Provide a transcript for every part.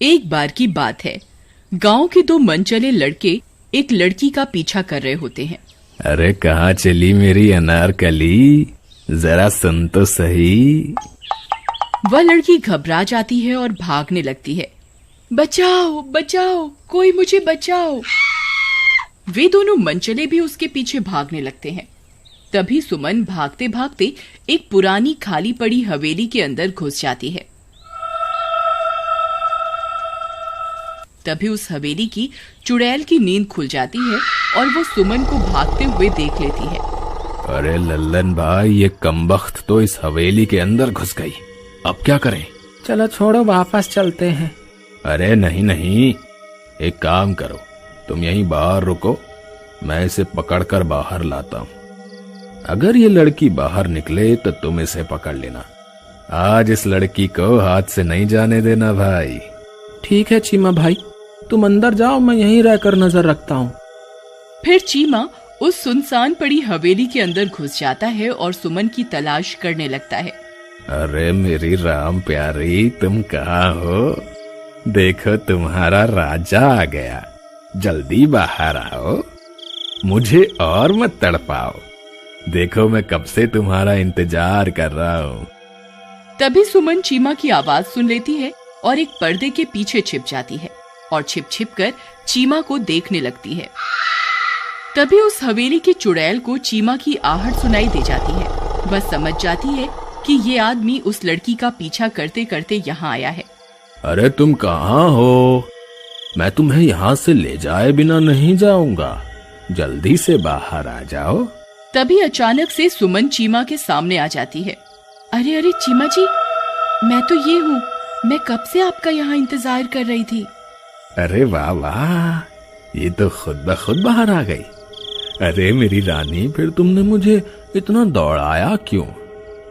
एक बार की बात है, गांव के दो मनचले लड़के एक लड़की का पीछा कर रहे होते हैं। अरे कहाँ चली मेरी अनारकली, जरा सुन तो सही। वह लड़की घबरा जाती है और भागने लगती है। बचाओ बचाओ, कोई मुझे बचाओ। वे दोनों मनचले भी उसके पीछे भागने लगते हैं। तभी सुमन भागते भागते एक पुरानी खाली पड़ी हवेली के अंदर घुस जाती है। तभी उस हवेली की चुड़ैल की नींद खुल जाती है और वो सुमन को भागते हुए देख लेती है। अरे लल्लन भाई, ये कमबख्त तो इस हवेली के अंदर घुस गई, अब क्या करें? चलो छोड़ो, वापस चलते हैं। अरे नहीं नहीं, एक काम करो, तुम यहीं बाहर रुको, मैं इसे पकड़कर बाहर लाता हूँ। अगर ये लड़की बाहर निकले तो तुम इसे पकड़ लेना। आज इस लड़की को हाथ से नहीं जाने देना भाई। ठीक है चीमा भाई, तुम अंदर जाओ, मैं यहीं रहकर नजर रखता हूँ। फिर चीमा उस सुनसान पड़ी हवेली के अंदर घुस जाता है और सुमन की तलाश करने लगता है। अरे मेरी राम प्यारी, तुम कहाँ हो? देखो तुम्हारा राजा आ गया, जल्दी बाहर आओ, मुझे और मत तड़पाओ। देखो मैं कब से तुम्हारा इंतजार कर रहा हूँ। तभी सुमन चीमा की आवाज सुन लेती है और एक पर्दे के पीछे छिप जाती है और छिप छिप कर चीमा को देखने लगती है। तभी उस हवेली की चुड़ैल को चीमा की आहट सुनाई दे जाती है। वह समझ जाती है कि ये आदमी उस लड़की का पीछा करते करते यहाँ आया है। अरे तुम कहाँ हो? मैं तुम्हें यहाँ से ले जाए बिना नहीं जाऊंगा, जल्दी से बाहर आ जाओ। तभी अचानक से सुमन चीमा के सामने आ जाती है। अरे अरे चीमा जी, मैं तो ये हूँ, मैं कब से आपका यहाँ इंतजार कर रही थी। अरे वाह वाह, ये तो खुद ब खुद बाहर आ गई। अरे मेरी रानी, फिर तुमने मुझे इतना दौड़ाया क्यों?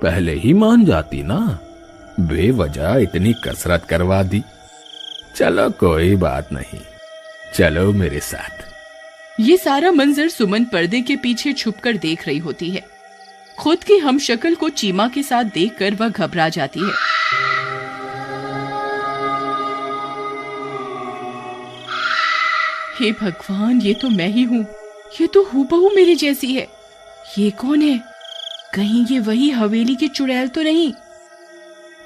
पहले ही मान जाती ना, बेवजह इतनी कसरत करवा दी। चलो कोई बात नहीं, चलो मेरे साथ। ये सारा मंजर सुमन पर्दे के पीछे छुपकर देख रही होती है। खुद की हमशक्ल को चीमा के साथ देखकर वह घबरा जाती है। हे भगवान, ये तो मैं ही हूँ, ये तो हूबहू मेरी जैसी है। ये कौन है? कहीं ये वही हवेली की चुड़ैल तो नहीं?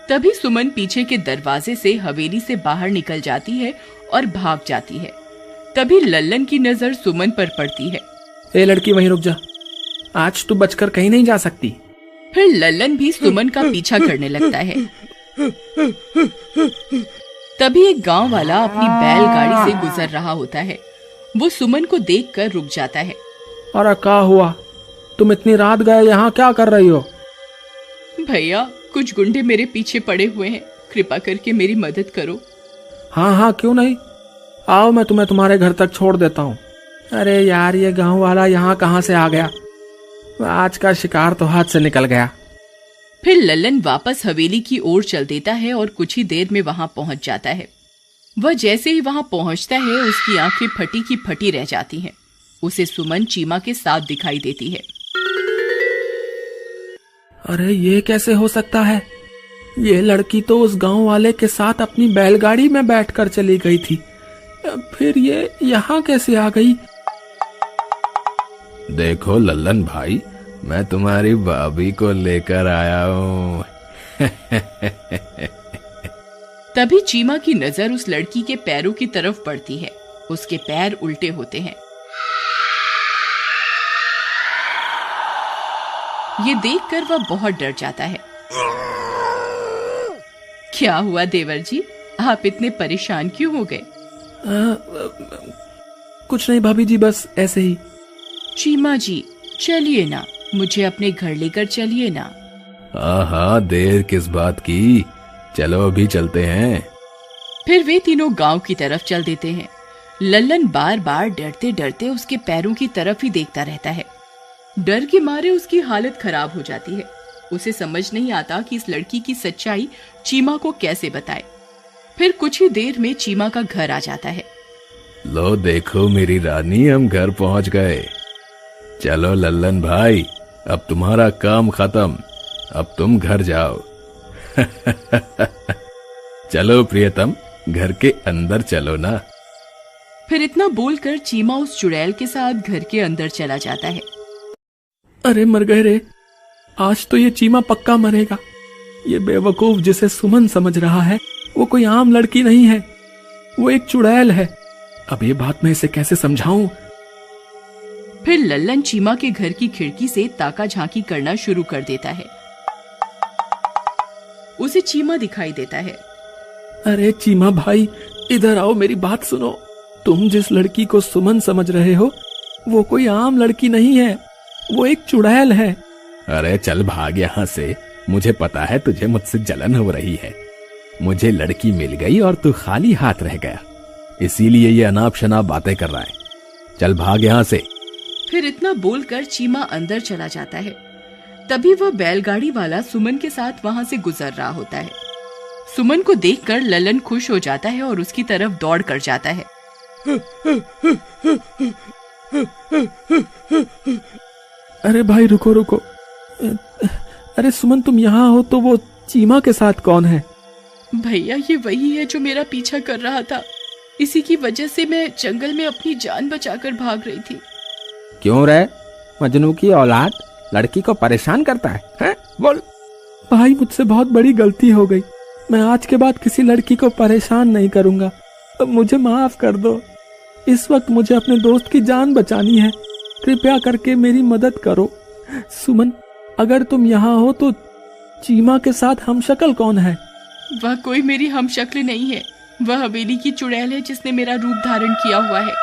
तभी सुमन पीछे के दरवाजे से हवेली से बाहर निकल जाती है और भाग जाती है। तभी लल्लन की नजर सुमन पर पड़ती है। ए लड़की, वहीं रुक जा, आज तू बचकर कहीं नहीं जा सकती। फिर लल्लन भी सुमन का पीछा करने लगता है। तभी एक गांव वाला अपनी बैलगाड़ी से गुजर रहा होता है। वो सुमन को देखकर रुक जाता है। अरे क्या हुआ? तुम इतनी रात गए यहाँ क्या कर रही हो? भैया, कुछ गुंडे मेरे पीछे पड़े हुए हैं, कृपा करके मेरी मदद करो। हाँ हाँ, क्यों नहीं, आओ, मैं तुम्हें तुम्हारे घर तक छोड़ देता हूँ। अरे यार, ये गांव वाला यहाँ कहाँ से आ गया? आज का शिकार तो हाथ से निकल गया। फिर लल्लन वापस हवेली की ओर चल देता है और कुछ ही देर में वहां पहुंच जाता है। वह जैसे ही वहां पहुंचता है, उसकी आंखें फटी की फटी रह जाती हैं। उसे सुमन चीमा के साथ दिखाई देती है। अरे ये कैसे हो सकता है? ये लड़की तो उस गांव वाले के साथ अपनी बैलगाड़ी में बैठकर चली गई थी, फिर ये यहाँ कैसे आ गई? देखो लल्लन भाई, मैं तुम्हारी भाभी को लेकर आया हूँ। तभी चीमा की नजर उस लड़की के पैरों की तरफ पड़ती है। उसके पैर उल्टे होते हैं। ये देखकर वह बहुत डर जाता है। क्या हुआ देवर जी, आप इतने परेशान क्यों हो गए? कुछ नहीं भाभी जी, बस ऐसे ही। चीमा जी, चलिए ना, मुझे अपने घर लेकर चलिए ना। हाँ, देर किस बात की, चलो अभी चलते हैं। फिर वे तीनों गांव की तरफ चल देते हैं। लल्लन बार बार डरते डरते उसके पैरों की तरफ ही देखता रहता है। डर के मारे उसकी हालत खराब हो जाती है। उसे समझ नहीं आता कि इस लड़की की सच्चाई चीमा को कैसे बताए। फिर कुछ ही देर में चीमा का घर आ जाता है। लो देखो मेरी रानी, हम घर पहुंच गए। चलो लल्लन भाई, अब तुम्हारा काम खत्म, अब तुम घर जाओ। चलो प्रियतम, घर के अंदर चलो ना। फिर इतना बोलकर चीमा उस चुड़ैल के साथ घर के अंदर चला जाता है। अरे मर गए रे, आज तो ये चीमा पक्का मरेगा। ये बेवकूफ जिसे सुमन समझ रहा है वो कोई आम लड़की नहीं है, वो एक चुड़ैल है। अब ये बात मैं इसे कैसे समझाऊं? फिर लल्लन चीमा के घर की खिड़की से ताका झांकी करना शुरू कर देता है। उसे चीमा दिखाई देता है। अरे चीमा भाई, इधर आओ, मेरी बात सुनो। तुम जिस लड़की को सुमन समझ रहे हो वो कोई आम लड़की नहीं है, वो एक चुड़ैल है। अरे चल भाग यहाँ से, मुझे पता है तुझे मुझसे जलन हो रही है। मुझे लड़की मिल गई और तू खाली हाथ रह गया, इसीलिए ये अनाप शनाप बातें कर रहा है। चल भाग यहाँ से। फिर इतना बोलकर चीमा अंदर चला जाता है। तभी वह बैलगाड़ी वाला सुमन के साथ वहां से गुजर रहा होता है। सुमन को देखकर ललन खुश हो जाता है और उसकी तरफ दौड़ कर जाता है। अरे भाई रुको रुको, अरे सुमन तुम यहाँ हो तो वो चीमा के साथ कौन है? भैया ये वही है जो मेरा पीछा कर रहा था, इसी की वजह से मैं जंगल में अपनी जान बचाकर भाग रही थी। क्यों रे, मजनू की औलाद लड़की को परेशान करता है? बोल। भाई मुझसे बहुत बड़ी गलती हो गई, मैं आज के बाद किसी लड़की को परेशान नहीं करूंगा, अब मुझे माफ कर दो। इस वक्त मुझे अपने दोस्त की जान बचानी है, कृपया करके मेरी मदद करो। सुमन, अगर तुम यहाँ हो तो चीमा के साथ हमशक्ल कौन है? वह कोई मेरी हमशक्ल नहीं है, वह हवेली की चुड़ैल है जिसने मेरा रूप धारण किया हुआ है।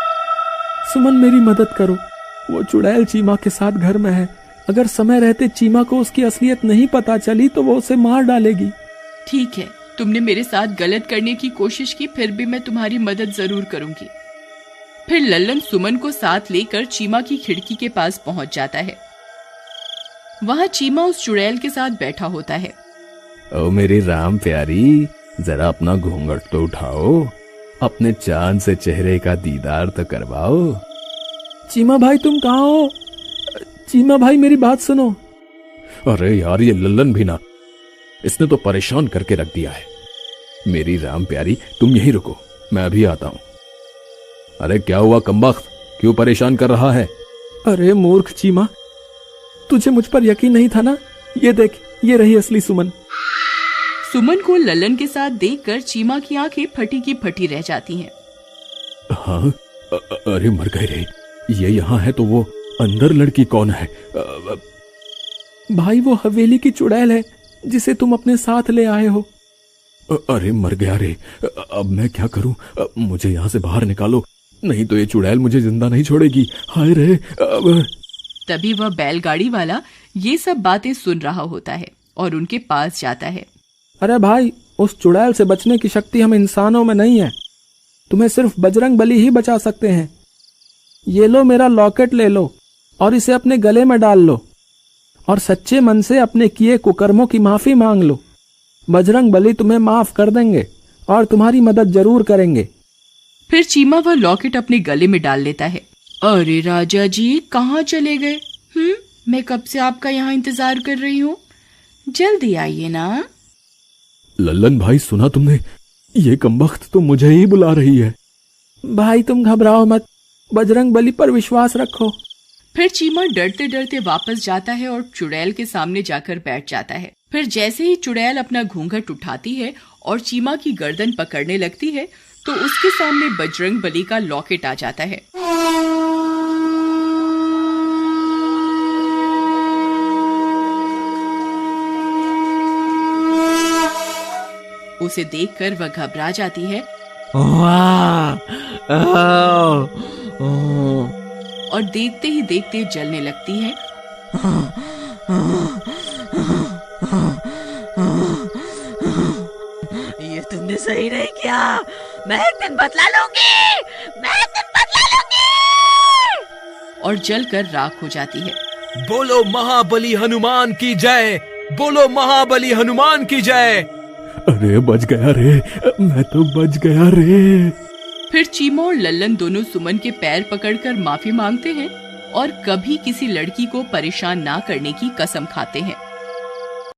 सुमन मेरी मदद करो, वो चुड़ैल चीमा के साथ घर में है। अगर समय रहते चीमा को उसकी असलियत नहीं पता चली तो वो उसे मार डालेगी। ठीक है, तुमने मेरे साथ गलत करने की कोशिश की, फिर भी मैं तुम्हारी मदद जरूर करूंगी। फिर लल्लन सुमन को साथ लेकर चीमा की खिड़की के पास पहुंच जाता है। वहां चीमा उस चुड़ैल के साथ बैठा होता है। ओ मेरी राम प्यारी, जरा अपना घूंघट तो उठाओ, अपने चांद से चेहरे का दीदार तो करवाओ। चीमा भाई तुम कहाँ हो? चीमा भाई मेरी बात सुनो। अरे यार ये लल्लन भी ना, इसने तो परेशान करके रख दिया है। मेरी राम प्यारी तुम यहीं रुको, मैं अभी आता हूं। अरे क्या हुआ कमबख्त, क्यों परेशान कर रहा है? अरे मूर्ख चीमा, तुझे मुझ पर यकीन नहीं था ना? ये देख, ये रही असली सुमन। सुमन को लल्लन के साथ देखकर चीमा की आंखें फटी की फटी रह जाती हैं। हाँ, अरे मर गए रे, ये यहाँ है तो वो अंदर लड़की कौन है? भाई वो हवेली की चुड़ैल है जिसे तुम अपने साथ ले आए हो। अरे मर गया रे, अब मैं क्या करूं? मुझे यहाँ से बाहर निकालो, नहीं तो ये चुड़ैल मुझे जिंदा नहीं छोड़ेगी। हाय रे। तभी वह बैलगाड़ी वाला ये सब बातें सुन रहा होता है और उनके पास जाता है। अरे भाई, उस चुड़ैल से बचने की शक्ति हम इंसानों में नहीं है, तुम्हें सिर्फ बजरंग बली ही बचा सकते हैं। ये लो मेरा लॉकेट ले लो और इसे अपने गले में डाल लो और सच्चे मन से अपने किए कुकर्मों की माफी मांग लो। बजरंग बली तुम्हें माफ कर देंगे और तुम्हारी मदद जरूर करेंगे। फिर चीमा वह लॉकेट अपने गले में डाल लेता है। अरे राजा जी, कहाँ चले गए? मैं कब से आपका यहाँ इंतजार कर रही हूँ, जल्दी आइए ना। लल्लन भाई सुना तुमने, ये कमबख्त तो मुझे ही बुला रही है। भाई तुम घबराओ मत, बजरंग बली पर विश्वास रखो। फिर चीमा डरते डरते वापस जाता है और चुड़ैल के सामने जाकर बैठ जाता है। फिर जैसे ही चुड़ैल अपना घूंघट उठाती है और चीमा की गर्दन पकड़ने लगती है तो उसके सामने बजरंग बली का लॉकेट आ जाता है। उसे देखकर वह घबरा जाती है और देखते ही देखते जलने लगती है। ये तुमने सही नहीं किया, मैं एक दिन बदला लूंगी, मैं एक दिन बदला लूंगी। और जलकर राख हो जाती है। बोलो महाबली हनुमान की जय, बोलो महाबली हनुमान की जय। अरे बच गया रे, मैं तो बच गया रे। फिर चीमा और लल्लन दोनों सुमन के पैर पकड़कर माफी मांगते हैं और कभी किसी लड़की को परेशान ना करने की कसम खाते हैं।